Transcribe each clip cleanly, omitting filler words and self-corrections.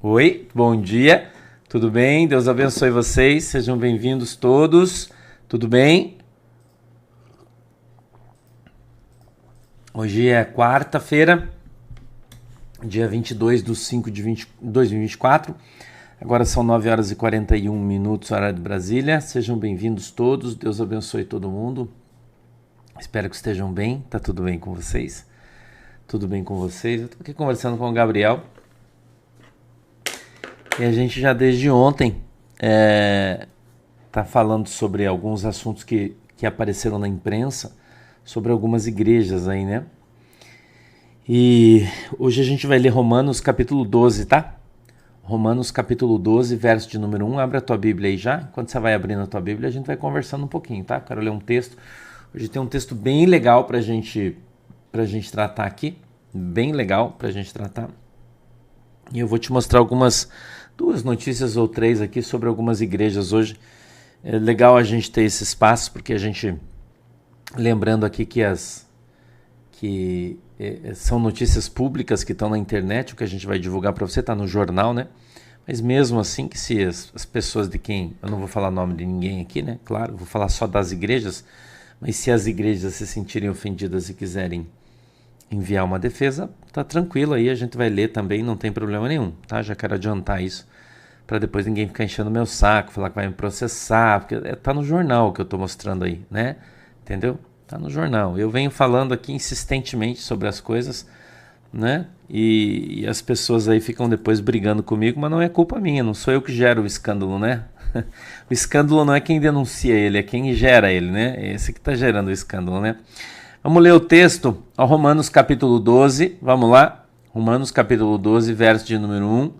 Oi, bom dia, tudo bem? Deus abençoe vocês, sejam bem-vindos todos, tudo bem? Hoje é quarta-feira, dia 22 de 5 de 2024, agora são 9 horas e 41 minutos, hora de Brasília, sejam bem-vindos todos, Deus abençoe todo mundo, espero que estejam bem, tá tudo bem com vocês? Tudo bem com vocês? Eu tô aqui conversando com o Gabriel, e a gente já desde ontem tá falando sobre alguns assuntos que apareceram na imprensa, sobre algumas igrejas aí, né? E hoje a gente vai ler Romanos capítulo 12, tá? Romanos capítulo 12, verso de número 1. Abre a tua Bíblia aí já. Enquanto você vai abrindo a tua Bíblia, a gente vai conversando um pouquinho, tá? Quero ler um texto. Hoje tem um texto bem legal pra gente tratar aqui. Bem legal pra gente tratar. E eu vou te mostrar duas notícias ou três aqui sobre algumas igrejas hoje. É legal a gente ter esse espaço, porque a gente, lembrando aqui que são notícias públicas que estão na internet, o que a gente vai divulgar para você está no jornal, né? Mas mesmo assim, que se as pessoas de quem, eu não vou falar nome de ninguém aqui, né? Claro, vou falar só das igrejas, mas se as igrejas se sentirem ofendidas e quiserem enviar uma defesa, tá tranquilo aí, a gente vai ler também, não tem problema nenhum, tá? Já quero adiantar isso, para depois ninguém ficar enchendo meu saco, falar que vai me processar, porque tá no jornal que eu tô mostrando aí, né? Entendeu? Tá no jornal. Eu venho falando aqui insistentemente sobre as coisas, né? E as pessoas aí ficam depois brigando comigo, mas não é culpa minha, não sou eu que gero o escândalo, né? O escândalo não é quem denuncia ele, é quem gera ele, né? É esse que tá gerando o escândalo, né? Vamos ler o texto, Romanos capítulo 12, vamos lá? Romanos capítulo 12, verso de número 1,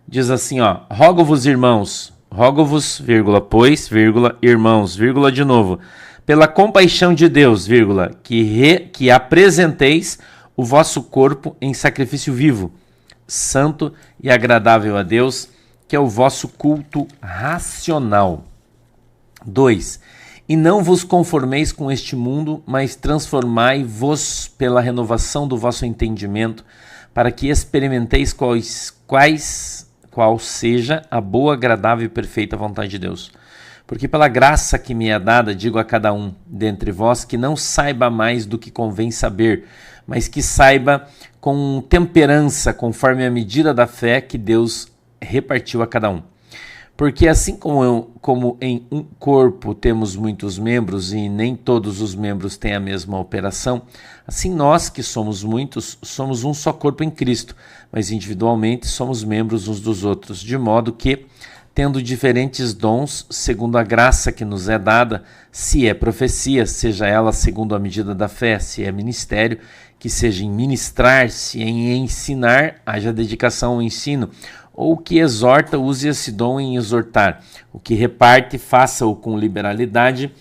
diz assim, ó: rogo-vos, irmãos, rogo-vos, vírgula, pois, vírgula, irmãos, vírgula, de novo, pela compaixão de Deus, vírgula, que apresenteis o vosso corpo em sacrifício vivo, santo e agradável a Deus, que é o vosso culto racional. 2. E não vos conformeis com este mundo, mas transformai-vos pela renovação do vosso entendimento, para que experimenteis qual seja a boa, agradável e perfeita vontade de Deus. Porque pela graça que me é dada, digo a cada um dentre vós, que não saiba mais do que convém saber, mas que saiba com temperança, conforme a medida da fé que Deus repartiu a cada um. Porque assim como em um corpo temos muitos membros e nem todos os membros têm a mesma operação, assim nós que somos muitos, somos um só corpo em Cristo, mas individualmente somos membros uns dos outros, de modo que, tendo diferentes dons, segundo a graça que nos é dada, se é profecia, seja ela segundo a medida da fé, se é ministério, que seja em ministrar, se em ensinar, haja dedicação ao ensino, ou o que exorta, use esse dom em exortar. O que reparte, faça-o com liberalidade,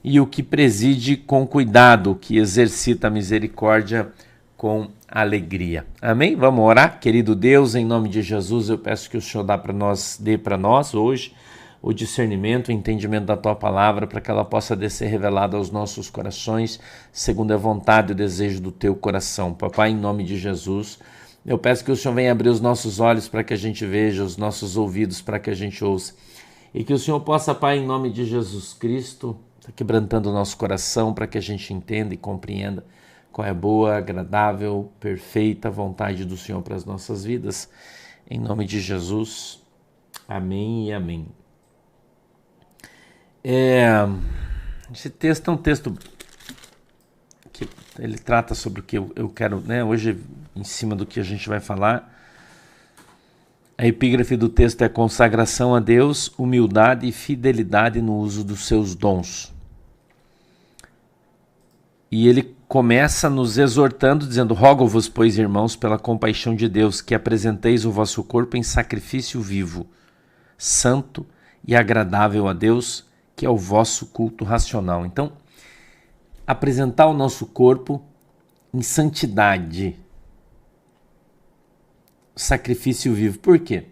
e o que preside com cuidado, o que exercita a misericórdia com alegria. Amém? Vamos orar? Querido Deus, em nome de Jesus, eu peço que o Senhor dê para nós hoje o discernimento, o entendimento da Tua Palavra, para que ela possa ser revelada aos nossos corações, segundo a vontade e o desejo do Teu coração. Papai, em nome de Jesus, eu peço que o Senhor venha abrir os nossos olhos para que a gente veja, os nossos ouvidos para que a gente ouça. E que o Senhor possa, Pai, em nome de Jesus Cristo, estar quebrantando o nosso coração para que a gente entenda e compreenda qual é a boa, agradável, perfeita vontade do Senhor para as nossas vidas. Em nome de Jesus, amém e amém. Esse texto é um texto que ele trata sobre o que eu quero, né? Hoje, em cima do que a gente vai falar, a epígrafe do texto é consagração a Deus, humildade e fidelidade no uso dos seus dons. E ele começa nos exortando, dizendo: rogo-vos, pois, irmãos, pela compaixão de Deus, que apresenteis o vosso corpo em sacrifício vivo, santo e agradável a Deus, que é o vosso culto racional. Então, apresentar o nosso corpo em santidade, sacrifício vivo. Por quê?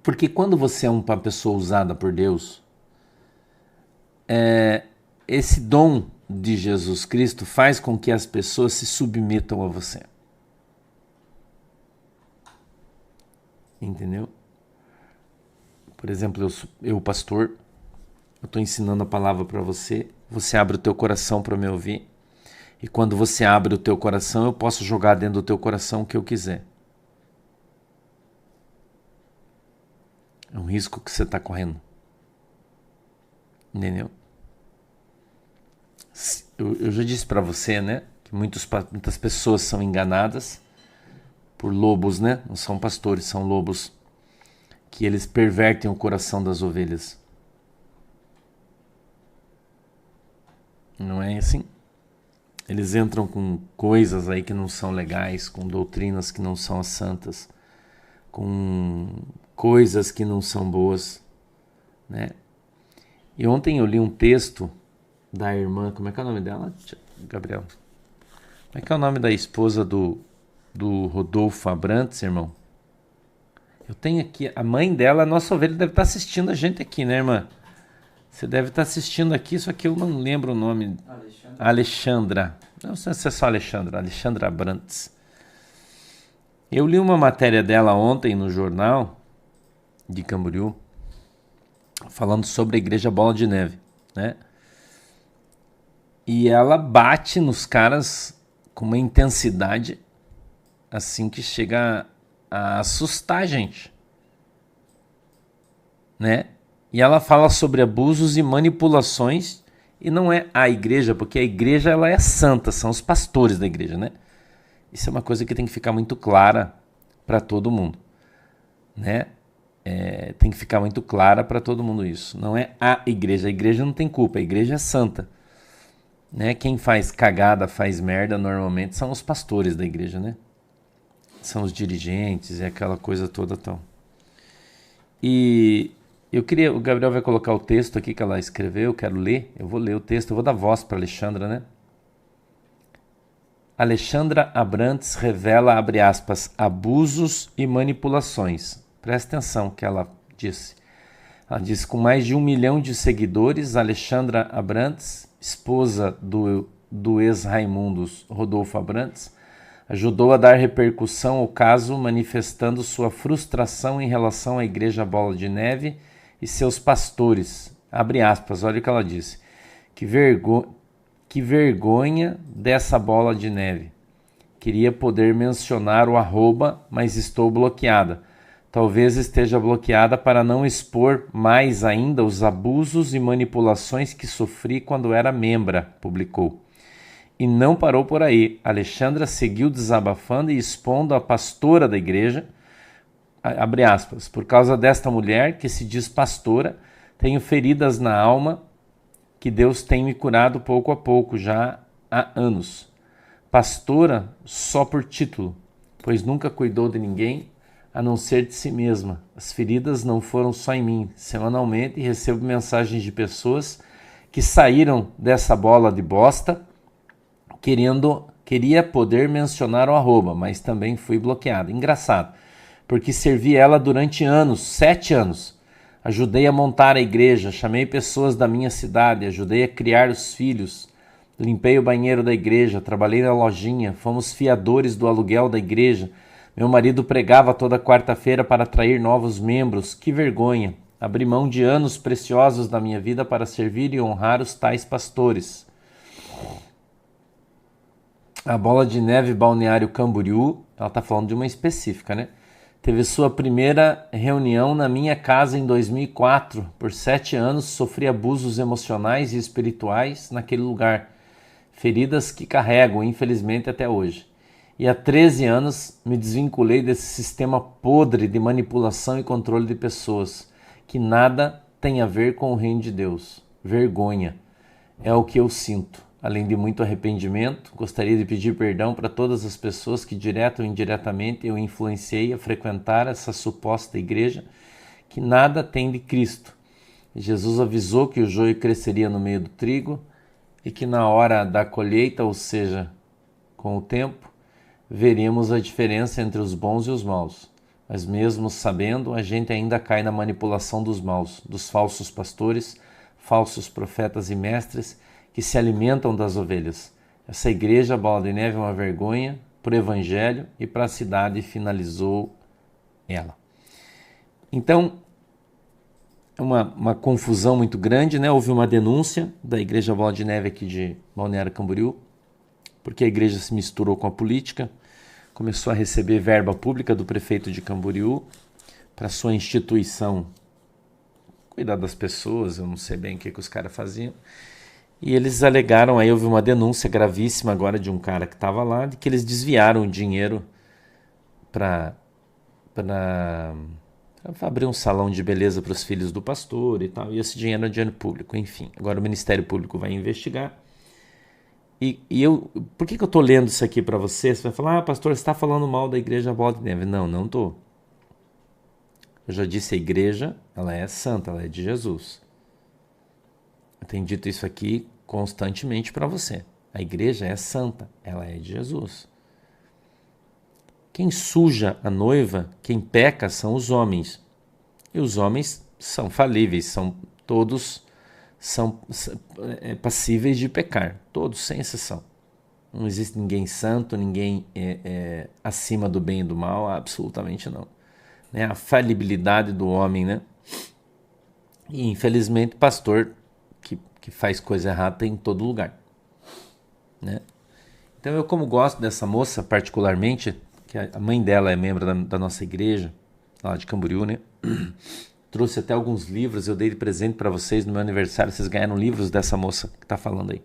Porque quando você é uma pessoa usada por Deus, esse dom de Jesus Cristo faz com que as pessoas se submetam a você. entendeu? Por exemplo, eu pastor, eu estou ensinando a palavra para você, você abre o teu coração para me ouvir, e quando você abre o teu coração, eu posso jogar dentro do teu coração o que eu quiser. É um risco que você está correndo. Entendeu? Eu já disse para você, né, que muitas pessoas são enganadas por lobos, né? Não são pastores, são lobos, que eles pervertem o coração das ovelhas. Não é assim? Eles entram com coisas aí que não são legais, com doutrinas que não são as santas, com coisas que não são boas, né? E ontem eu li um texto da irmã, como é que é o nome dela, Gabriel? Como é que é o nome da esposa do Rodolfo Abrantes, irmão? Eu tenho aqui, a mãe dela, a nossa ovelha deve estar assistindo a gente aqui, né, irmã? Você deve estar assistindo aqui, só que eu não lembro o nome. Alexandra. Não sei se é só Alexandra Abrantes. Eu li uma matéria dela ontem no jornal de Camboriú, falando sobre a Igreja Bola de Neve, né? E ela bate nos caras com uma intensidade assim que chega a assustar a gente, né? E ela fala sobre abusos e manipulações, e não é a igreja, porque a igreja ela é santa, são os pastores da igreja, né? Isso é uma coisa que tem que ficar muito clara para todo mundo, né? Tem que ficar muito clara para todo mundo isso. Não é a igreja não tem culpa, a igreja é santa, né? Quem faz cagada, faz merda, normalmente são os pastores da igreja, né? São os dirigentes e aquela coisa toda tal. E o Gabriel vai colocar o texto aqui que ela escreveu, eu quero ler, eu vou ler o texto, eu vou dar voz para Alexandra, né? Alexandra Abrantes revela, abre aspas, abusos e manipulações. Presta atenção que ela disse. Ela disse, com mais de 1 milhão de seguidores, Alexandra Abrantes, esposa do ex-Raimundos Rodolfo Abrantes, ajudou a dar repercussão ao caso, manifestando sua frustração em relação à Igreja Bola de Neve e seus pastores. Abre aspas, olha o que ela disse. Que vergonha dessa bola de neve. Queria poder mencionar o arroba, mas estou bloqueada. Talvez esteja bloqueada para não expor mais ainda os abusos e manipulações que sofri quando era membra, publicou. E não parou por aí. Alexandra seguiu desabafando e expondo a pastora da igreja, abre aspas, por causa desta mulher que se diz pastora, tenho feridas na alma que Deus tem me curado pouco a pouco, já há anos. Pastora só por título, pois nunca cuidou de ninguém, a não ser de si mesma. As feridas não foram só em mim. Semanalmente recebo mensagens de pessoas que saíram dessa bola de bosta, queria poder mencionar o arroba, mas também fui bloqueado. Engraçado, porque servi ela durante anos, 7 anos. Ajudei a montar a igreja, chamei pessoas da minha cidade, ajudei a criar os filhos, limpei o banheiro da igreja, trabalhei na lojinha, fomos fiadores do aluguel da igreja. Meu marido pregava toda quarta-feira para atrair novos membros. Que vergonha! Abri mão de anos preciosos da minha vida para servir e honrar os tais pastores. A Bola de Neve Balneário Camboriú, ela está falando de uma específica, né? Teve sua primeira reunião na minha casa em 2004. Por 7 anos sofri abusos emocionais e espirituais naquele lugar. Feridas que carrego, infelizmente, até hoje. E há 13 anos me desvinculei desse sistema podre de manipulação e controle de pessoas, que nada tem a ver com o reino de Deus. Vergonha. É o que eu sinto. Além de muito arrependimento, gostaria de pedir perdão para todas as pessoas que, direta ou indiretamente, eu influenciei a frequentar essa suposta igreja que nada tem de Cristo. Jesus avisou que o joio cresceria no meio do trigo e que na hora da colheita, ou seja, com o tempo, veríamos a diferença entre os bons e os maus. Mas mesmo sabendo, a gente ainda cai na manipulação dos maus, dos falsos pastores, falsos profetas e mestres que se alimentam das ovelhas. Essa igreja, Bola de Neve, é uma vergonha para o evangelho e para a cidade, finalizou ela. Então, é uma confusão muito grande, né? Houve uma denúncia da Igreja Bola de Neve aqui de Balneário Camboriú, porque a igreja se misturou com a política, começou a receber verba pública do prefeito de Camboriú para sua instituição cuidar das pessoas, eu não sei bem o que os caras faziam. E eles alegaram, aí houve uma denúncia gravíssima agora de um cara que estava lá, de que eles desviaram dinheiro para abrir um salão de beleza para os filhos do pastor e tal, e esse dinheiro é dinheiro público, enfim. Agora o Ministério Público vai investigar. Por que eu estou lendo isso aqui para você? Você vai falar, pastor, você está falando mal da Igreja Bola de Neve. Não, não estou. Eu já disse, a igreja, ela é santa, ela é de Jesus. Eu tenho dito isso aqui constantemente para você. A igreja é santa, ela é de Jesus. Quem suja a noiva, quem peca são os homens. E os homens são falíveis, todos são passíveis de pecar, todos, sem exceção. Não existe ninguém santo, ninguém acima do bem e do mal, absolutamente não. Né? A falibilidade do homem, né? E infelizmente pastor que faz coisa errada tem em todo lugar, né? Então eu, como gosto dessa moça particularmente, que a mãe dela é membro da nossa igreja, lá de Camboriú, né? Trouxe até alguns livros, eu dei de presente para vocês no meu aniversário, vocês ganharam livros dessa moça que está falando aí.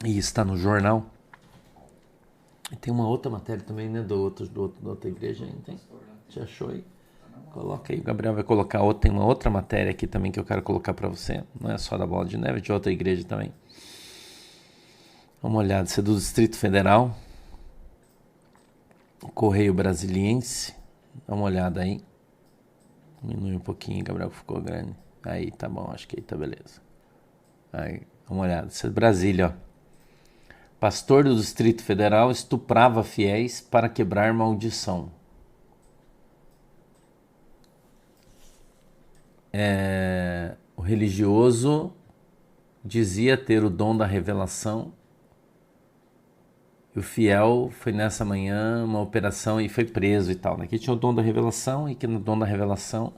E está no jornal. E tem uma outra matéria também, né, da outra igreja aí, tem? Já achou aí? Coloca aí, o Gabriel vai colocar outra, tem uma outra matéria aqui também que eu quero colocar para você, não é só da Bola de Neve, é de outra igreja também. Dá uma olhada, isso é do Distrito Federal, o Correio Brasiliense, dá uma olhada aí, diminui um pouquinho, Gabriel, ficou grande, aí tá bom, acho que aí tá beleza. Aí, dá uma olhada, isso é Brasília, ó. Pastor do Distrito Federal estuprava fiéis para quebrar maldição. O religioso dizia ter o dom da revelação e o fiel foi nessa manhã uma operação e foi preso e tal. Aqui tinha o dom da revelação e que no dom da revelação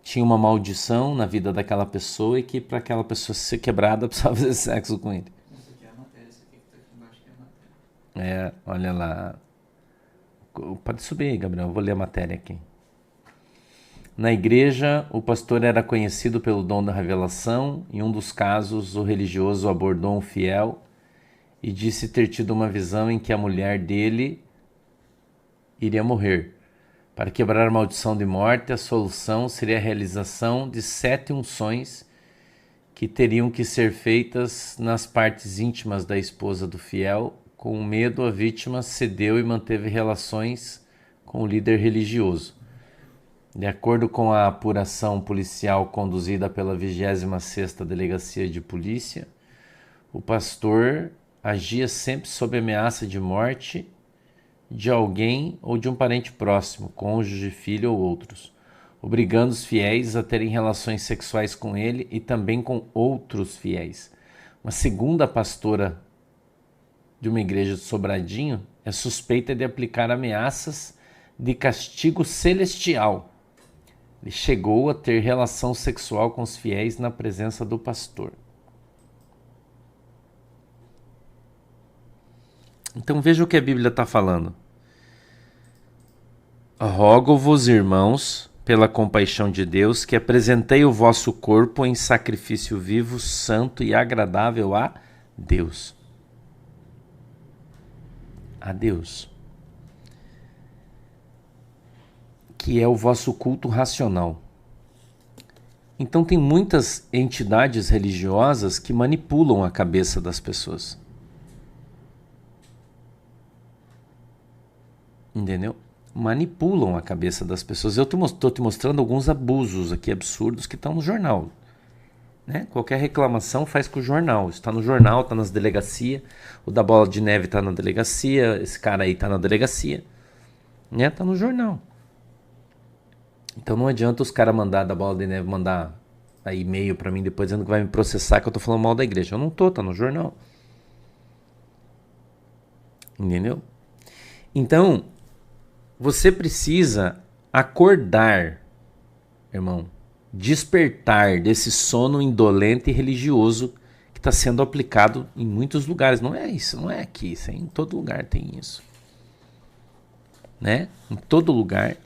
tinha uma maldição na vida daquela pessoa e que para aquela pessoa ser quebrada precisava fazer sexo com ele. Isso aqui é a matéria, isso aqui que tá aqui embaixo que é a matéria. Olha lá. Pode subir, Gabriel, eu vou ler a matéria aqui. Na igreja, o pastor era conhecido pelo dom da revelação. Em um dos casos, o religioso abordou um fiel e disse ter tido uma visão em que a mulher dele iria morrer. Para quebrar a maldição de morte, a solução seria a realização de 7 unções que teriam que ser feitas nas partes íntimas da esposa do fiel. Com medo, a vítima cedeu e manteve relações com o líder religioso. De acordo com a apuração policial conduzida pela 26ª Delegacia de Polícia, o pastor agia sempre sob ameaça de morte de alguém ou de um parente próximo, cônjuge, filho ou outros, obrigando os fiéis a terem relações sexuais com ele e também com outros fiéis. Uma segunda pastora de uma igreja de Sobradinho é suspeita de aplicar ameaças de castigo celestial. Ele chegou a ter relação sexual com os fiéis na presença do pastor. Então veja o que a Bíblia está falando. Rogo-vos, irmãos, pela compaixão de Deus, que apresentei o vosso corpo em sacrifício vivo, santo e agradável a Deus. A Deus. Que é o vosso culto racional. Então tem muitas entidades religiosas que manipulam a cabeça das pessoas. Entendeu? Manipulam a cabeça das pessoas. Eu estou te mostrando alguns abusos aqui absurdos que estão no jornal. Né? Qualquer reclamação faz com o jornal. Está no jornal, está nas delegacias. O da Bola de Neve está na delegacia. Esse cara aí está na delegacia. Né? Está no jornal. Então não adianta os caras mandar da Bola de Neve, mandar e-mail para mim depois dizendo que vai me processar que eu tô falando mal da igreja. Eu não tô, tá no jornal. Entendeu? Então, Você precisa acordar, irmão, despertar desse sono indolente e religioso que está sendo aplicado em muitos lugares. Não é isso, não é aqui, isso é em todo lugar tem isso. Né? Em todo lugar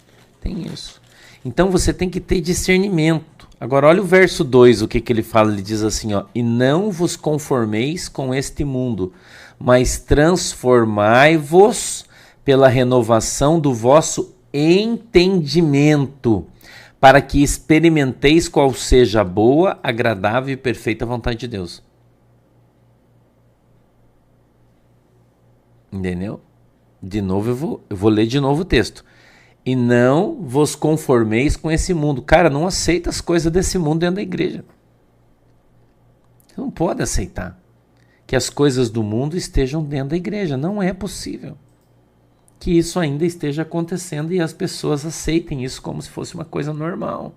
tem isso. Então você tem que ter discernimento. Agora olha o verso 2, o que ele fala, ele diz assim, ó, e não vos conformeis com este mundo, mas transformai-vos pela renovação do vosso entendimento, para que experimenteis qual seja a boa, agradável e perfeita vontade de Deus. Entendeu? De novo, eu vou ler de novo o texto. E não vos conformeis com esse mundo. Cara, não aceita as coisas desse mundo dentro da igreja. Você não pode aceitar que as coisas do mundo estejam dentro da igreja. Não é possível que isso ainda esteja acontecendo e as pessoas aceitem isso como se fosse uma coisa normal.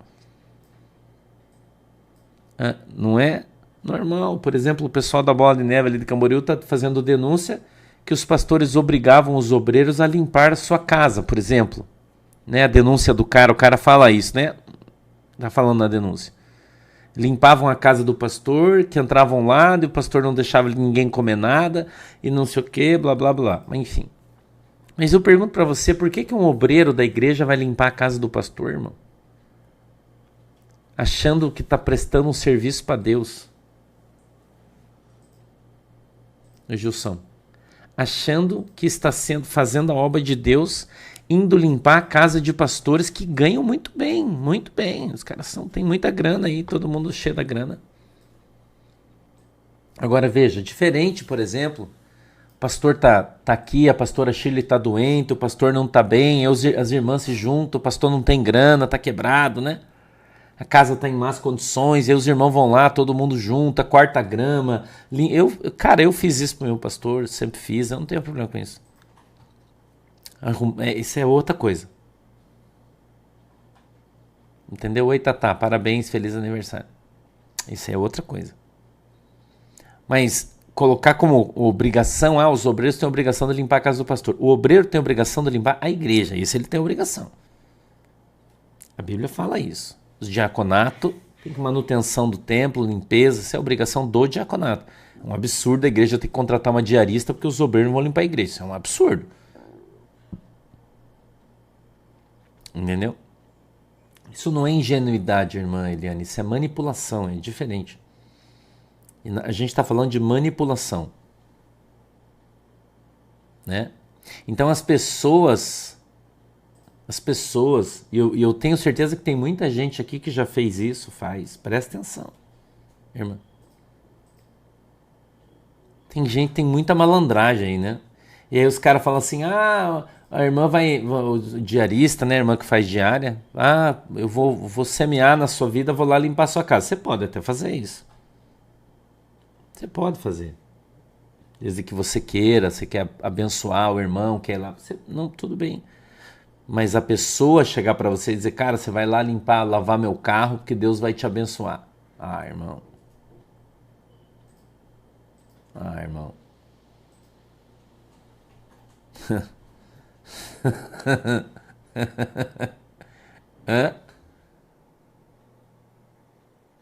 Não é normal. Por exemplo, o pessoal da Bola de Neve ali de Camboriú está fazendo denúncia que os pastores obrigavam os obreiros a limpar a sua casa, por exemplo. Né? A denúncia do cara, o cara fala isso, né? Tá falando na denúncia. Limpavam a casa do pastor, que entravam lá, e o pastor não deixava ninguém comer nada, e não sei o que, blá, blá, blá. Enfim. Mas eu pergunto para você, por que um obreiro da igreja vai limpar a casa do pastor, irmão? Achando que está prestando um serviço para Deus. Gilson. Achando que está fazendo a obra de Deus, indo limpar a casa de pastores que ganham muito bem, muito bem. Os caras têm muita grana aí, todo mundo cheio da grana. Agora veja, diferente, por exemplo, o pastor tá aqui, a pastora Shirley tá doente, o pastor não tá bem, as irmãs se juntam, o pastor não tem grana, tá quebrado, né? A casa tá em más condições, aí os irmãos vão lá, todo mundo junta, corta a grama. Cara, eu fiz isso pro meu pastor, sempre fiz, eu não tenho problema com isso. Isso é outra coisa. Entendeu? Oi, Tatá, parabéns, feliz aniversário. Isso é outra coisa. Mas colocar como obrigação, os obreiros têm a obrigação de limpar a casa do pastor. O obreiro tem a obrigação de limpar a igreja, isso ele tem a obrigação. A Bíblia fala isso. O diaconato tem manutenção do templo, limpeza, isso é a obrigação do diaconato. É um absurdo a igreja ter que contratar uma diarista porque os obreiros não vão limpar a igreja. Isso é um absurdo. Entendeu? Isso não é ingenuidade, irmã Eliane, isso é manipulação, é diferente. E a gente está falando de manipulação. Né? Então as pessoas, e eu tenho certeza que tem muita gente aqui que já fez isso, presta atenção, irmã. Tem muita malandragem aí, né? E aí os caras falam assim, a irmã o diarista, né, a irmã que faz diária, eu vou semear na sua vida, vou lá limpar a sua casa. Você pode até fazer isso. Você pode fazer. Desde que você queira, você quer abençoar o irmão, quer ir lá, não, tudo bem. Mas a pessoa chegar para você e dizer, cara, você vai lá lavar meu carro, porque Deus vai te abençoar. Irmão. Irmão.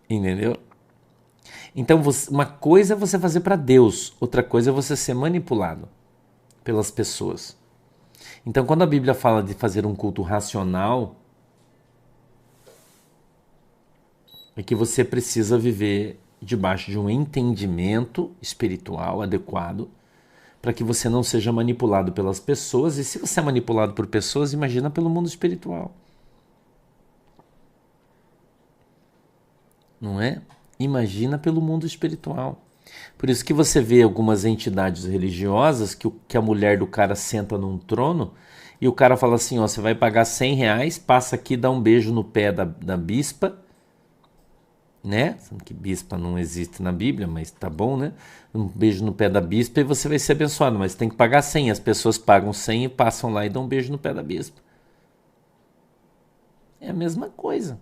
Entendeu? Então, uma coisa é você fazer para Deus, outra coisa é você ser manipulado pelas pessoas. Então, quando a Bíblia fala de fazer um culto racional, é que você precisa viver debaixo de um entendimento espiritual adequado para que você não seja manipulado pelas pessoas. E se você é manipulado por pessoas, imagina pelo mundo espiritual. Não é? Imagina pelo mundo espiritual. Por isso que você vê algumas entidades religiosas que a mulher do cara senta num trono e o cara fala assim, você vai pagar R$100, passa aqui, dá um beijo no pé da bispa, né? Que bispa não existe na Bíblia, mas tá bom, né? Um beijo no pé da bispa e você vai ser abençoado, mas tem que pagar 100. As pessoas pagam 100 e passam lá e dão um beijo no pé da bispa. É a mesma coisa.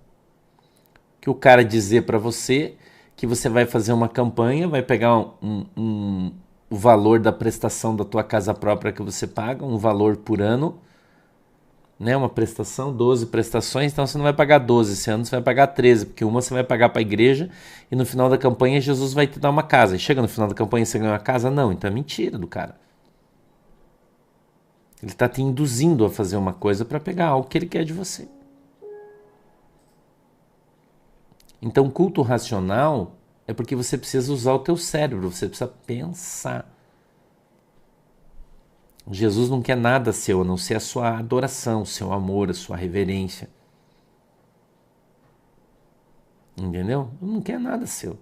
Que o cara dizer para você que você vai fazer uma campanha, vai pegar o valor da prestação da tua casa própria que você paga, um valor por ano, né? Uma prestação, 12 prestações, então você não vai pagar 12 esse ano, você vai pagar 13, porque uma você vai pagar para a igreja e no final da campanha Jesus vai te dar uma casa. E chega no final da campanha e você ganha uma casa? Não, então é mentira do cara. Ele está te induzindo a fazer uma coisa para pegar algo que ele quer de você. Então, culto racional é porque você precisa usar o teu cérebro, você precisa pensar. Jesus não quer nada seu, a não ser a sua adoração, o seu amor, a sua reverência. Entendeu? Não quer nada seu.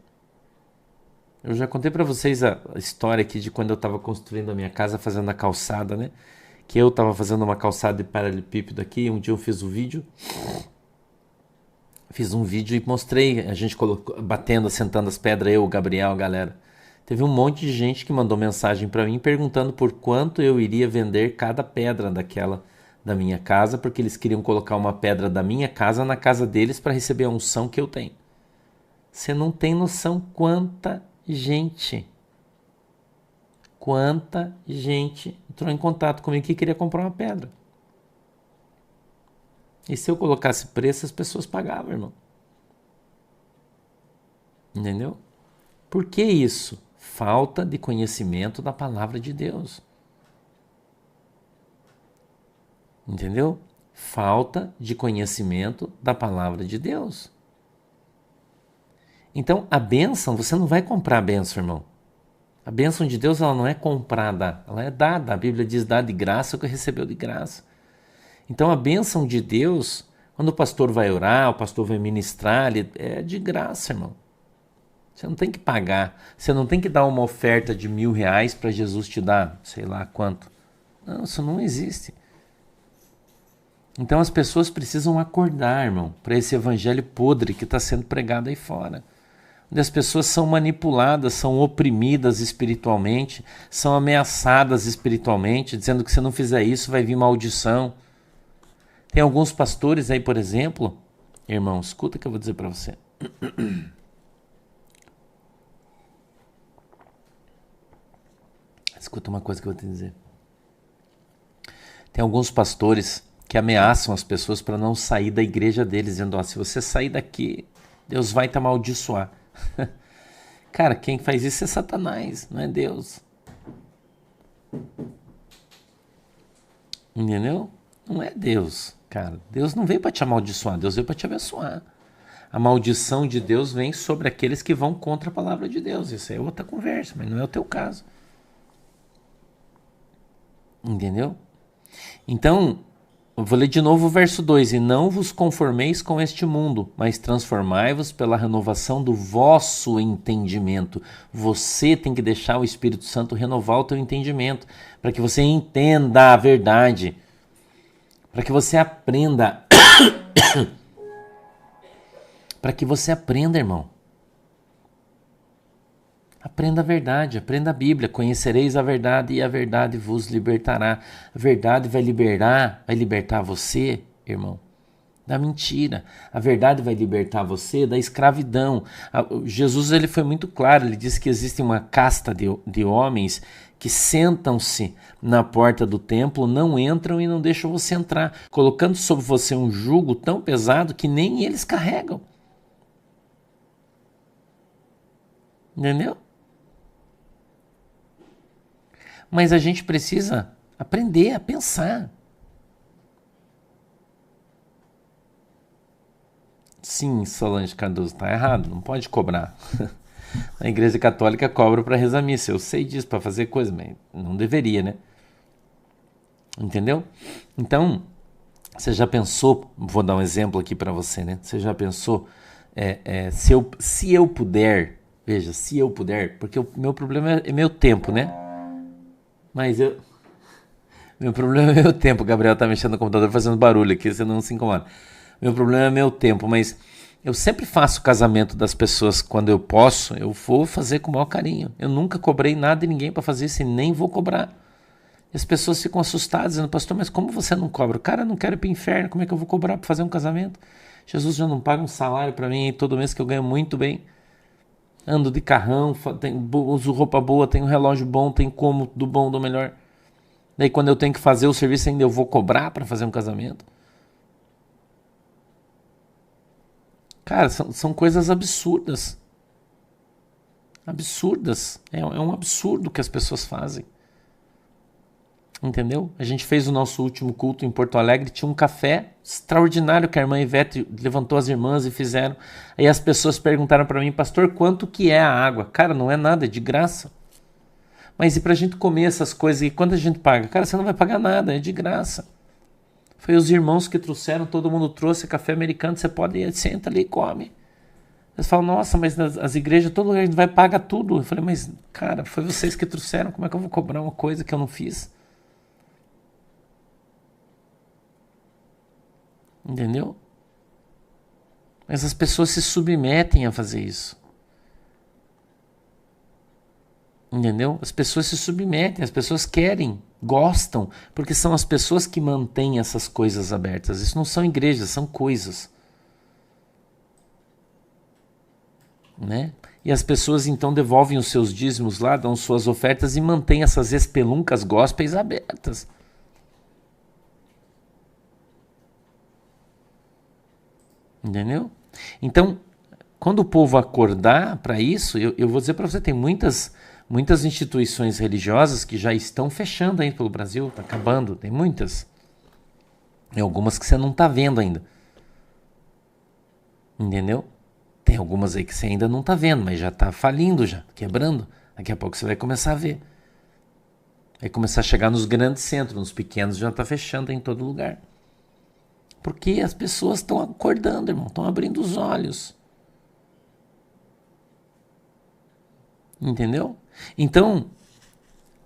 Eu já contei para vocês a história aqui de quando eu estava construindo a minha casa, fazendo a calçada, né? Que eu estava fazendo uma calçada de paralelepípedo aqui, um dia eu fiz um vídeo e mostrei, a gente colocou, batendo, assentando as pedras, eu, o Gabriel, a galera. Teve um monte de gente que mandou mensagem para mim perguntando por quanto eu iria vender cada pedra daquela da minha casa, porque eles queriam colocar uma pedra da minha casa na casa deles para receber a unção que eu tenho. Você não tem noção quanta gente entrou em contato comigo que queria comprar uma pedra. E se eu colocasse preço, as pessoas pagavam, irmão. Entendeu? Por que isso? Falta de conhecimento da palavra de Deus. Entendeu? Falta de conhecimento da palavra de Deus. Então, a bênção, você não vai comprar a bênção, irmão. A bênção de Deus, ela não é comprada, ela é dada. A Bíblia diz, dá de graça o que recebeu de graça. Então, a bênção de Deus, quando o pastor vai orar, o pastor vai ministrar, é de graça, irmão. Você não tem que pagar, você não tem que dar uma oferta de R$1.000 para Jesus te dar, sei lá quanto. Não, isso não existe. Então as pessoas precisam acordar, irmão, para esse evangelho podre que está sendo pregado aí fora. Onde as pessoas são manipuladas, são oprimidas espiritualmente, são ameaçadas espiritualmente, dizendo que se não fizer isso vai vir maldição. Tem alguns pastores aí, por exemplo, irmão, escuta o que eu vou dizer para você. Escuta uma coisa que eu vou te dizer. Tem alguns pastores que ameaçam as pessoas para não sair da igreja deles, dizendo, se você sair daqui, Deus vai te amaldiçoar. Cara, quem faz isso é Satanás, não é Deus. Entendeu? Não é Deus, cara. Deus não veio para te amaldiçoar, Deus veio para te abençoar. A maldição de Deus vem sobre aqueles que vão contra a palavra de Deus. Isso é outra conversa, mas não é o teu caso. Entendeu? Então, eu vou ler de novo o verso 2. E não vos conformeis com este mundo, mas transformai-vos pela renovação do vosso entendimento. Você tem que deixar o Espírito Santo renovar o teu entendimento, para que você entenda a verdade, para que você aprenda. Para que você aprenda, irmão. Aprenda a verdade, aprenda a Bíblia. Conhecereis a verdade e a verdade vos libertará. A verdade vai libertar você, irmão, da mentira. A verdade vai libertar você da escravidão. Jesus, ele foi muito claro, ele disse que existe uma casta de homens que sentam-se na porta do templo, não entram e não deixam você entrar, colocando sobre você um jugo tão pesado que nem eles carregam. Entendeu? Mas a gente precisa aprender a pensar. Sim, Solange Cardoso, está errado, não pode cobrar. A Igreja Católica cobra para rezar missa, eu sei disso, para fazer coisa, mas não deveria, né? Entendeu? Então, você já pensou, vou dar um exemplo aqui para você, né? Você já pensou, se eu puder, veja, se eu puder, porque o meu problema é meu tempo, né? Mas meu problema é meu tempo. O Gabriel tá mexendo no computador fazendo barulho aqui, você não se incomoda. Meu problema é meu tempo, mas eu sempre faço o casamento das pessoas quando eu posso, eu vou fazer com o maior carinho. Eu nunca cobrei nada de ninguém para fazer isso e nem vou cobrar. E as pessoas ficam assustadas, dizendo, pastor, mas como você não cobra? Cara, eu não quero ir para o inferno, como é que eu vou cobrar para fazer um casamento? Jesus já não paga um salário para mim todo mês que eu ganho muito bem. Ando de carrão, uso roupa boa, tenho relógio bom, tenho cômodo bom, do melhor. Daí quando eu tenho que fazer o serviço ainda eu vou cobrar para fazer um casamento. Cara, são coisas absurdas. Absurdas. É um absurdo que as pessoas fazem. Entendeu? A gente fez o nosso último culto em Porto Alegre, tinha um café extraordinário que a irmã Ivete levantou as irmãs e fizeram. Aí as pessoas perguntaram para mim, pastor, quanto que é a água? Cara, não é nada, é de graça. Mas e pra gente comer essas coisas, e quanto a gente paga? Cara, você não vai pagar nada, é de graça. Foi os irmãos que trouxeram, todo mundo trouxe café americano, você pode ir, senta ali e come. Eles falam, nossa, mas as igrejas, todo lugar a gente vai pagar tudo. Eu falei, mas cara, foi vocês que trouxeram, como é que eu vou cobrar uma coisa que eu não fiz? Entendeu? Mas as pessoas se submetem a fazer isso. Entendeu? As pessoas se submetem, as pessoas querem, gostam, porque são as pessoas que mantêm essas coisas abertas. Isso não são igrejas, são coisas. Né? E as pessoas então devolvem os seus dízimos lá, dão suas ofertas e mantêm essas espeluncas gospels abertas. Entendeu? Então, quando o povo acordar para isso, eu vou dizer para você, tem muitas instituições religiosas que já estão fechando aí pelo Brasil, está acabando, tem muitas. Tem algumas que você não está vendo ainda. Entendeu? Tem algumas aí que você ainda não está vendo, mas já está falindo, já quebrando. Daqui a pouco você vai começar a ver. Vai começar a chegar nos grandes centros, nos pequenos já está fechando em todo lugar. Porque as pessoas estão acordando, irmão, estão abrindo os olhos. Entendeu? Então,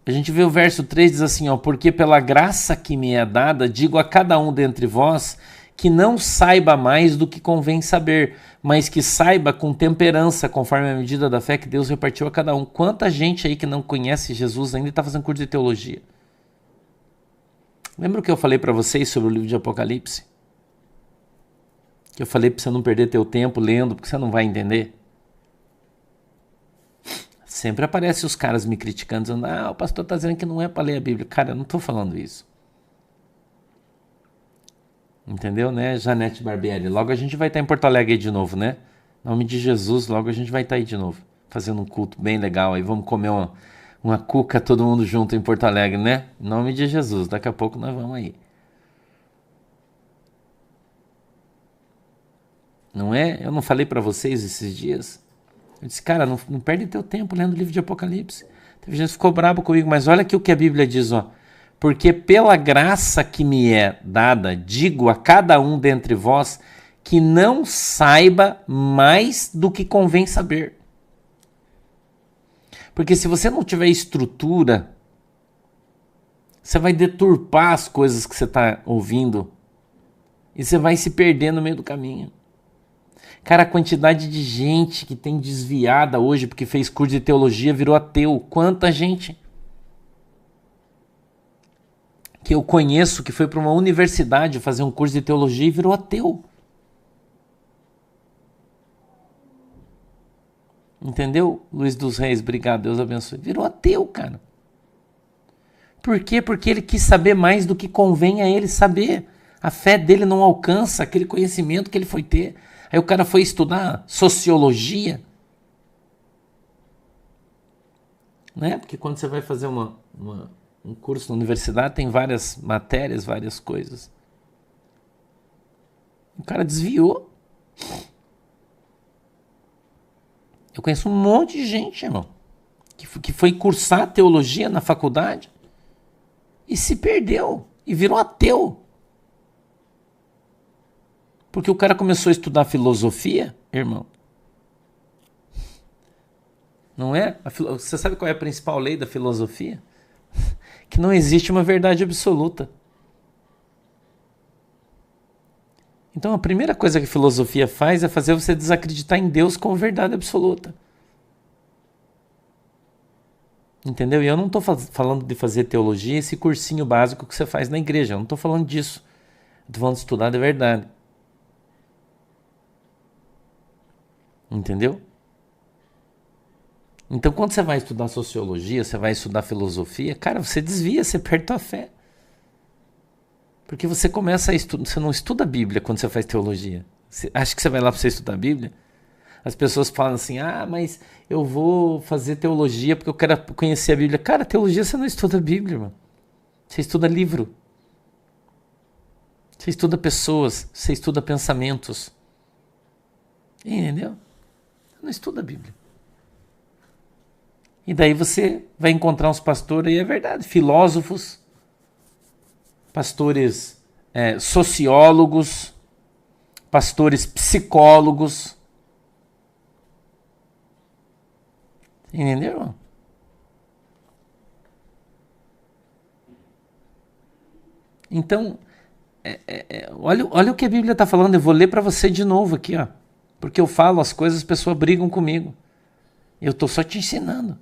a gente vê o verso 3, diz assim, ó, porque pela graça que me é dada, digo a cada um dentre vós, que não saiba mais do que convém saber, mas que saiba com temperança, conforme a medida da fé que Deus repartiu a cada um. Quanta gente aí que não conhece Jesus ainda está fazendo curso de teologia? Lembra o que eu falei para vocês sobre o livro de Apocalipse? Que eu falei para você não perder teu tempo lendo, porque você não vai entender. Sempre aparece os caras me criticando, dizendo, o pastor está dizendo que não é para ler a Bíblia. Cara, eu não estou falando isso. Entendeu, né, Janete Barbieri? Logo a gente vai estar em Porto Alegre aí de novo, né? Em nome de Jesus, logo a gente vai estar aí de novo. Fazendo um culto bem legal aí. Vamos comer uma cuca todo mundo junto em Porto Alegre, né? Em nome de Jesus. Daqui a pouco nós vamos aí. Não é? Eu não falei para vocês esses dias? Eu disse, cara, não perde teu tempo lendo o livro de Apocalipse. Teve gente que ficou bravo comigo, mas olha aqui o que a Bíblia diz, ó. Porque pela graça que me é dada, digo a cada um dentre vós que não saiba mais do que convém saber. Porque se você não tiver estrutura, você vai deturpar as coisas que você está ouvindo e você vai se perder no meio do caminho. Cara, a quantidade de gente que tem desviada hoje porque fez curso de teologia virou ateu. Quanta gente que eu conheço que foi para uma universidade fazer um curso de teologia e virou ateu. Entendeu? Luiz dos Reis, obrigado, Deus abençoe. Virou ateu, cara. Por quê? Porque ele quis saber mais do que convém a ele saber. A fé dele não alcança aquele conhecimento que ele foi ter. Aí o cara foi estudar sociologia. Né? Porque quando você vai fazer um curso na universidade, tem várias matérias, várias coisas. O cara desviou. Eu conheço um monte de gente, irmão, que foi cursar teologia na faculdade e se perdeu e virou ateu. Porque o cara começou a estudar filosofia, irmão. Não é? Você sabe qual é a principal lei da filosofia? Que não existe uma verdade absoluta. Então a primeira coisa que a filosofia faz é fazer você desacreditar em Deus como verdade absoluta. Entendeu? E eu não estou falando de fazer teologia, esse cursinho básico que você faz na igreja. Eu não estou falando disso. Eu estou falando de estudar de verdade. Entendeu? Então, quando você vai estudar sociologia, você vai estudar filosofia, cara, você desvia, você perde tua fé. Porque você começa a estudar, você não estuda a Bíblia quando você faz teologia. Você acha que você vai lá para você estudar a Bíblia? As pessoas falam assim, mas eu vou fazer teologia porque eu quero conhecer a Bíblia. Cara, teologia você não estuda a Bíblia, irmão. Você estuda livro. Você estuda pessoas, você estuda pensamentos. Entendeu? Você não estuda a Bíblia. E daí você vai encontrar uns pastores, e é verdade, filósofos, pastores sociólogos, pastores psicólogos. Entendeu? Então, olha o que a Bíblia está falando. Eu vou ler para você de novo aqui, ó. Porque eu falo as coisas, as pessoas brigam comigo. Eu estou só te ensinando.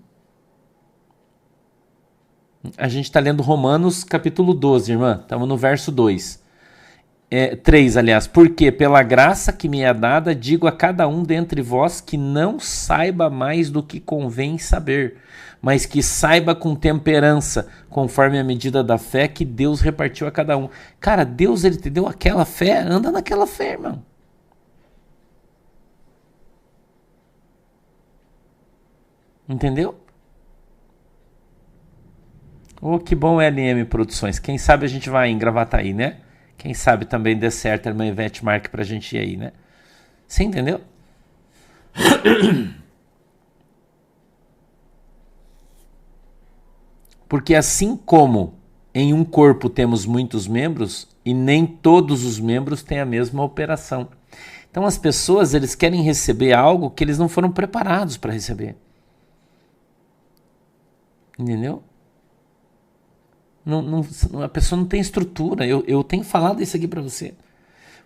A gente está lendo Romanos capítulo 12, irmã. Estamos no verso 2. 3, aliás. Porque pela graça que me é dada, digo a cada um dentre vós que não saiba mais do que convém saber, mas que saiba com temperança, conforme a medida da fé que Deus repartiu a cada um. Cara, Deus, ele te deu aquela fé, anda naquela fé, irmão. Entendeu? Que bom, LM Produções. Quem sabe a gente vai em Gravataí, né? Quem sabe também dê certo a irmã Ivete marque pra gente ir aí, né? Você entendeu? Porque assim como em um corpo temos muitos membros, e nem todos os membros têm a mesma operação. Então as pessoas, eles querem receber algo que eles não foram preparados para receber. Entendeu? A pessoa não tem estrutura. Eu tenho falado isso aqui para você.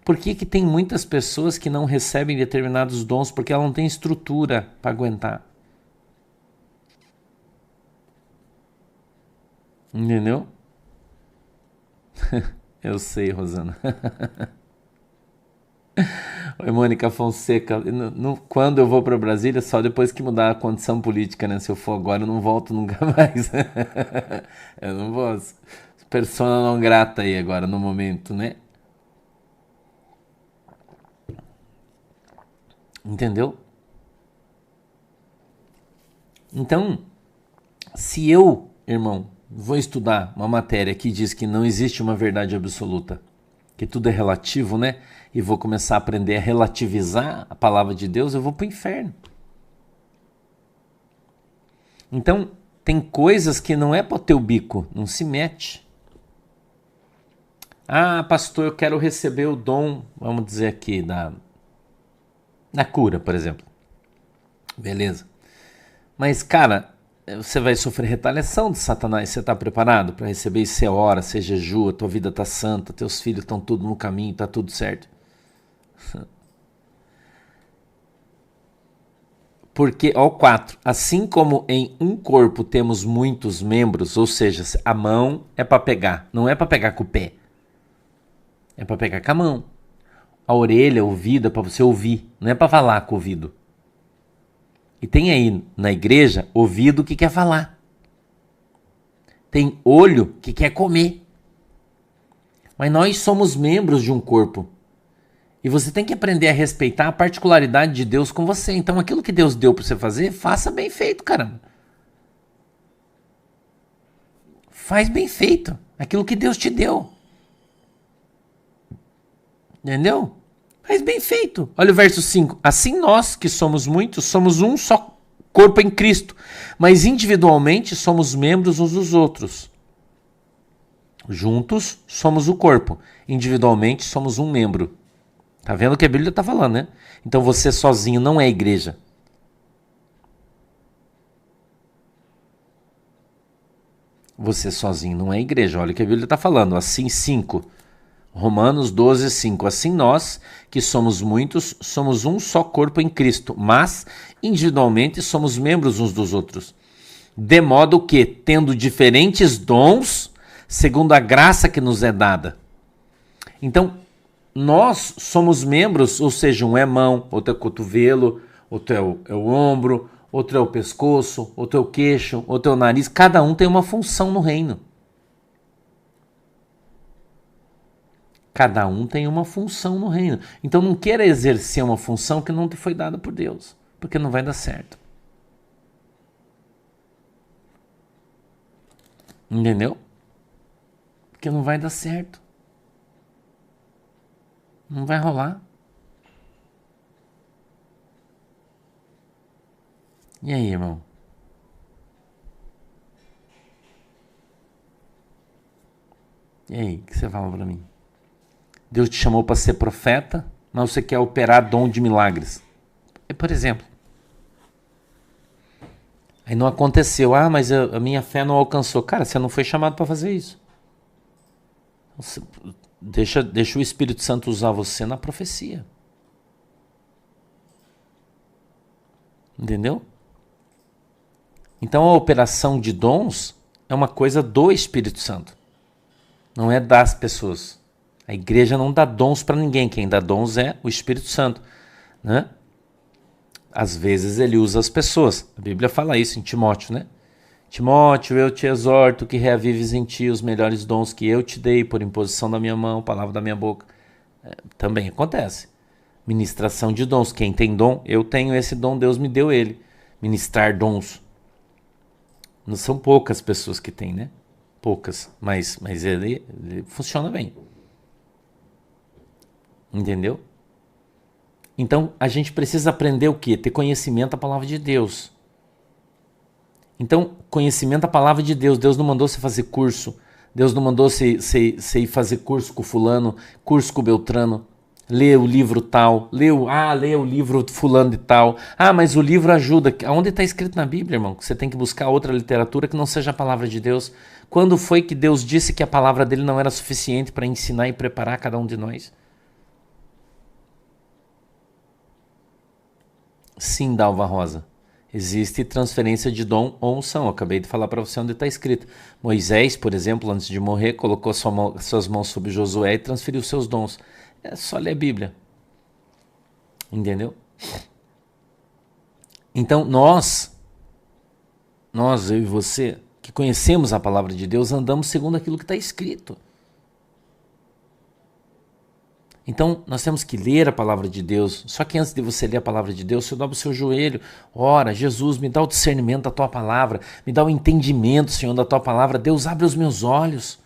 Por que tem muitas pessoas que não recebem determinados dons? Porque ela não tem estrutura para aguentar. Entendeu? Eu sei, Rosana. Oi, Mônica Fonseca. Quando eu vou para Brasília, só depois que mudar a condição política, né? Se eu for agora, eu não volto nunca mais. Eu não vou. Persona não grata aí agora, no momento, né? Entendeu? Então, se eu, irmão, vou estudar uma matéria que diz que não existe uma verdade absoluta, que tudo é relativo, né? E vou começar a aprender a relativizar a palavra de Deus, eu vou para o inferno. Então, tem coisas que não é para o teu bico, não se mete. Pastor, eu quero receber o dom, vamos dizer aqui, da cura, por exemplo. Beleza. Mas, cara, você vai sofrer retaliação de Satanás. Você está preparado para receber isso? Você ora, você jejua, tua vida está santa, teus filhos estão tudo no caminho, está tudo certo. Porque, 4, assim como em um corpo temos muitos membros, ou seja, a mão é para pegar, não é para pegar com o pé, é para pegar com a mão. A orelha, o ouvido é para você ouvir, não é para falar com o ouvido. E tem aí na igreja ouvido que quer falar. Tem olho que quer comer. Mas nós somos membros de um corpo. E você tem que aprender a respeitar a particularidade de Deus com você. Então aquilo que Deus deu para você fazer, faça bem feito, caramba. Faz bem feito. Aquilo que Deus te deu. Entendeu? Faz bem feito. Olha o verso 5. Assim nós, que somos muitos, somos um só corpo em Cristo, mas individualmente somos membros uns dos outros. Juntos somos o corpo, individualmente somos um membro. Tá vendo o que a Bíblia está falando, né? Então você sozinho não é igreja. Você sozinho não é igreja. Olha o que a Bíblia está falando. Assim, 5. Romanos 12, 5. Assim nós, que somos muitos, somos um só corpo em Cristo, mas individualmente somos membros uns dos outros. De modo que, tendo diferentes dons, segundo a graça que nos é dada. Então, nós somos membros, ou seja, um é mão, outro é cotovelo, outro é o ombro, outro é o pescoço, outro é o queixo, outro é o nariz. Cada um tem uma função no reino. Cada um tem uma função no reino. Então não queira exercer uma função que não te foi dada por Deus, porque não vai dar certo. Entendeu? Porque não vai dar certo. Não vai rolar. E aí, irmão? E aí, o que você fala pra mim? Deus te chamou para ser profeta, mas você quer operar dom de milagres. Por exemplo. Aí não aconteceu. Ah, mas a minha fé não alcançou. Cara, você não foi chamado para fazer isso. Você, deixa o Espírito Santo usar você na profecia. Entendeu? Então a operação de dons é uma coisa do Espírito Santo. Não é das pessoas. A igreja não dá dons para ninguém. Quem dá dons é o Espírito Santo, né? Às vezes ele usa as pessoas. A Bíblia fala isso em Timóteo, né? Timóteo, eu te exorto que reavives em ti os melhores dons que eu te dei por imposição da minha mão, palavra da minha boca. Também acontece. Ministração de dons. Quem tem dom, eu tenho esse dom, Deus me deu ele. Ministrar dons. Não são poucas pessoas que têm, né? Poucas, mas ele funciona bem. Entendeu? Então, a gente precisa aprender o quê? Ter conhecimento da palavra de Deus. Então, conhecimento da palavra de Deus. Deus não mandou você fazer curso. Deus não mandou você ir fazer curso com fulano, curso com Beltrano. Lê o livro tal. Lê o livro fulano de tal. Ah, mas o livro ajuda. Onde está escrito na Bíblia, irmão? Que você tem que buscar outra literatura que não seja a palavra de Deus. Quando foi que Deus disse que a palavra dele não era suficiente para ensinar e preparar cada um de nós? Sim, Dalva Rosa. Existe transferência de dom ou unção. Eu acabei de falar para você onde está escrito. Moisés, por exemplo, antes de morrer, colocou suas mãos sobre Josué e transferiu seus dons. É só ler a Bíblia. Entendeu? Então, nós, eu e você, que conhecemos a palavra de Deus, andamos segundo aquilo que está escrito. Então, nós temos que ler a palavra de Deus. Só que antes de você ler a palavra de Deus, você dobra o seu joelho. Ora, Jesus, me dá o discernimento da tua palavra. Me dá o entendimento, Senhor, da tua palavra. Deus, abre os meus olhos.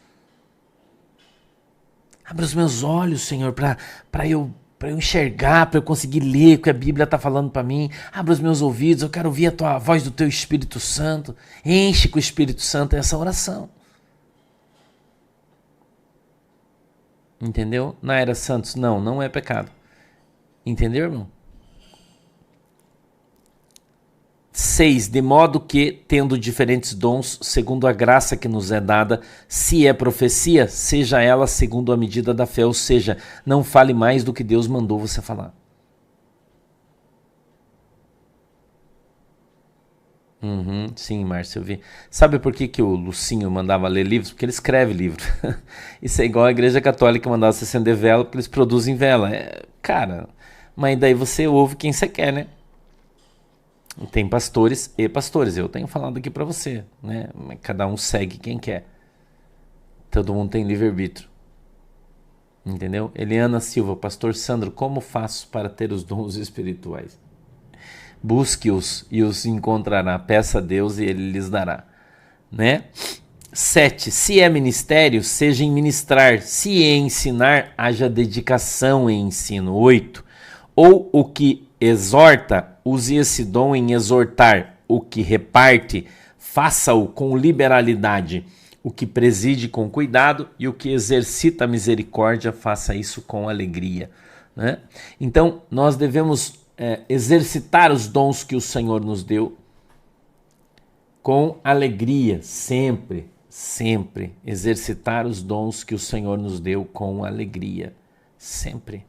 Abre os meus olhos, Senhor, para eu enxergar, para eu conseguir ler o que a Bíblia está falando para mim. Abre os meus ouvidos, eu quero ouvir a voz do teu Espírito Santo. Enche com o Espírito Santo essa oração. Entendeu? Naira Santos, não é pecado. Entendeu, irmão? 6. De modo que, tendo diferentes dons, segundo a graça que nos é dada, se é profecia, seja ela segundo a medida da fé, ou seja, não fale mais do que Deus mandou você falar. Sim, Márcio, eu vi. Sabe por que o Lucinho mandava ler livros? Porque ele escreve livro. Isso é igual a Igreja Católica mandava você acender vela, porque eles produzem vela. Cara, mas daí você ouve quem você quer, né? Tem pastores e pastores. Eu tenho falado aqui pra você, né? Cada um segue quem quer. Todo mundo tem livre-arbítrio. Entendeu? Eliana Silva, pastor Sandro, como faço para ter os dons espirituais? Busque-os e os encontrará. Peça a Deus e ele lhes dará. Né? 7. Se é ministério, seja em ministrar. Se é ensinar, haja dedicação em ensino. 8. Ou o que exorta, use esse dom em exortar. O que reparte, faça-o com liberalidade. O que preside com cuidado e o que exercita a misericórdia, faça isso com alegria. Né? Então, nós devemos exercitar os dons que o Senhor nos deu com alegria, sempre, sempre. Exercitar os dons que o Senhor nos deu com alegria, sempre.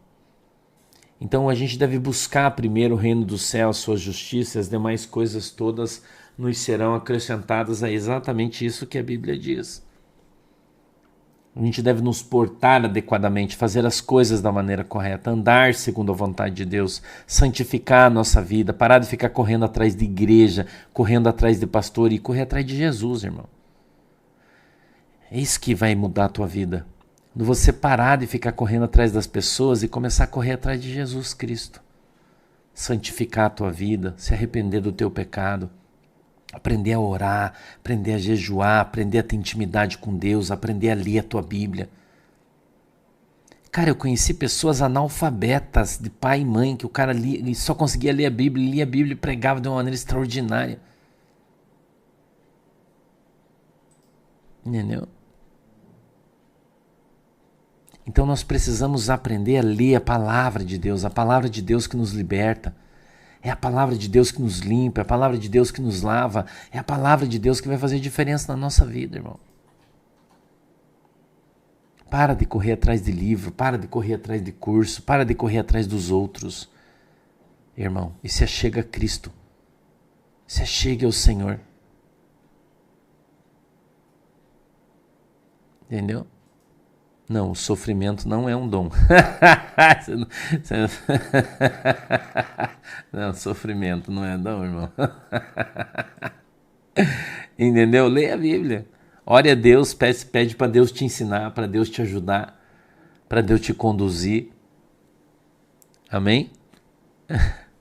Então a gente deve buscar primeiro o reino do céu, a sua justiça, as demais coisas todas nos serão acrescentadas. É exatamente isso que a Bíblia diz. A gente deve nos portar adequadamente, fazer as coisas da maneira correta, andar segundo a vontade de Deus, santificar a nossa vida, parar de ficar correndo atrás de igreja, correndo atrás de pastor e correr atrás de Jesus, irmão. É isso que vai mudar a tua vida. Quando você parar de ficar correndo atrás das pessoas e começar a correr atrás de Jesus Cristo. Santificar a tua vida, se arrepender do teu pecado. Aprender a orar, aprender a jejuar, aprender a ter intimidade com Deus, aprender a ler a tua Bíblia. Cara, eu conheci pessoas analfabetas, de pai e mãe, que o cara só conseguia ler a Bíblia, lia a Bíblia e pregava de uma maneira extraordinária. Entendeu? Então nós precisamos aprender a ler a palavra de Deus, a palavra de Deus que nos liberta. É a palavra de Deus que nos limpa, é a palavra de Deus que nos lava, é a palavra de Deus que vai fazer diferença na nossa vida, irmão. Para de correr atrás de livro, para de correr atrás de curso, para de correr atrás dos outros. Irmão, e se achega a Cristo, se achegue ao Senhor. Entendeu? Não, o sofrimento não é um dom. Não, sofrimento não é dom, irmão. Entendeu? Leia a Bíblia. Ore a Deus, pede para Deus te ensinar, para Deus te ajudar, para Deus te conduzir. Amém?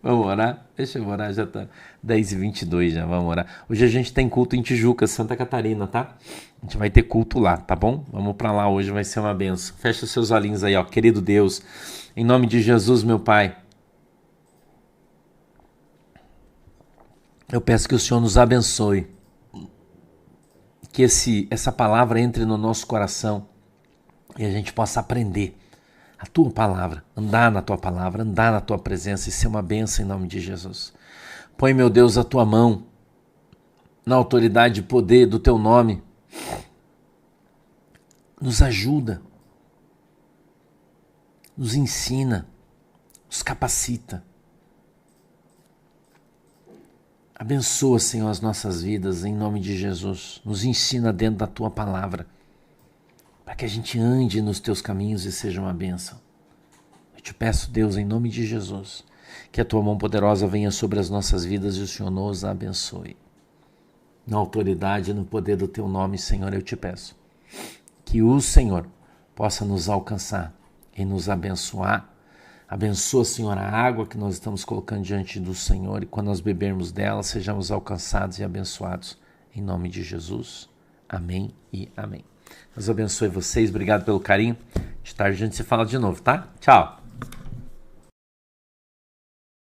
Vamos orar? Deixa eu orar, já tá 10h22 já, vamos orar. Hoje a gente tem culto em Tijuca, Santa Catarina, tá? A gente vai ter culto lá, tá bom? Vamos para lá hoje, vai ser uma benção. Fecha os seus olhinhos aí, ó. Querido Deus, em nome de Jesus, meu Pai, eu peço que o Senhor nos abençoe, que essa palavra entre no nosso coração e a gente possa aprender a tua palavra, andar na tua palavra, andar na tua presença e ser uma bênção em nome de Jesus. Põe, meu Deus, a tua mão na autoridade e poder do teu nome. Nos ajuda, nos ensina, nos capacita. Abençoa, Senhor, as nossas vidas em nome de Jesus. Nos ensina dentro da tua palavra, para que a gente ande nos teus caminhos e seja uma bênção. Eu te peço, Deus, em nome de Jesus, que a tua mão poderosa venha sobre as nossas vidas e o Senhor nos abençoe. Na autoridade e no poder do teu nome, Senhor, eu te peço que o Senhor possa nos alcançar e nos abençoar. Abençoa, Senhor, a água que nós estamos colocando diante do Senhor e quando nós bebermos dela, sejamos alcançados e abençoados. Em nome de Jesus. Amém e amém. Deus abençoe vocês. Obrigado pelo carinho. De tarde a gente se fala de novo, tá? Tchau.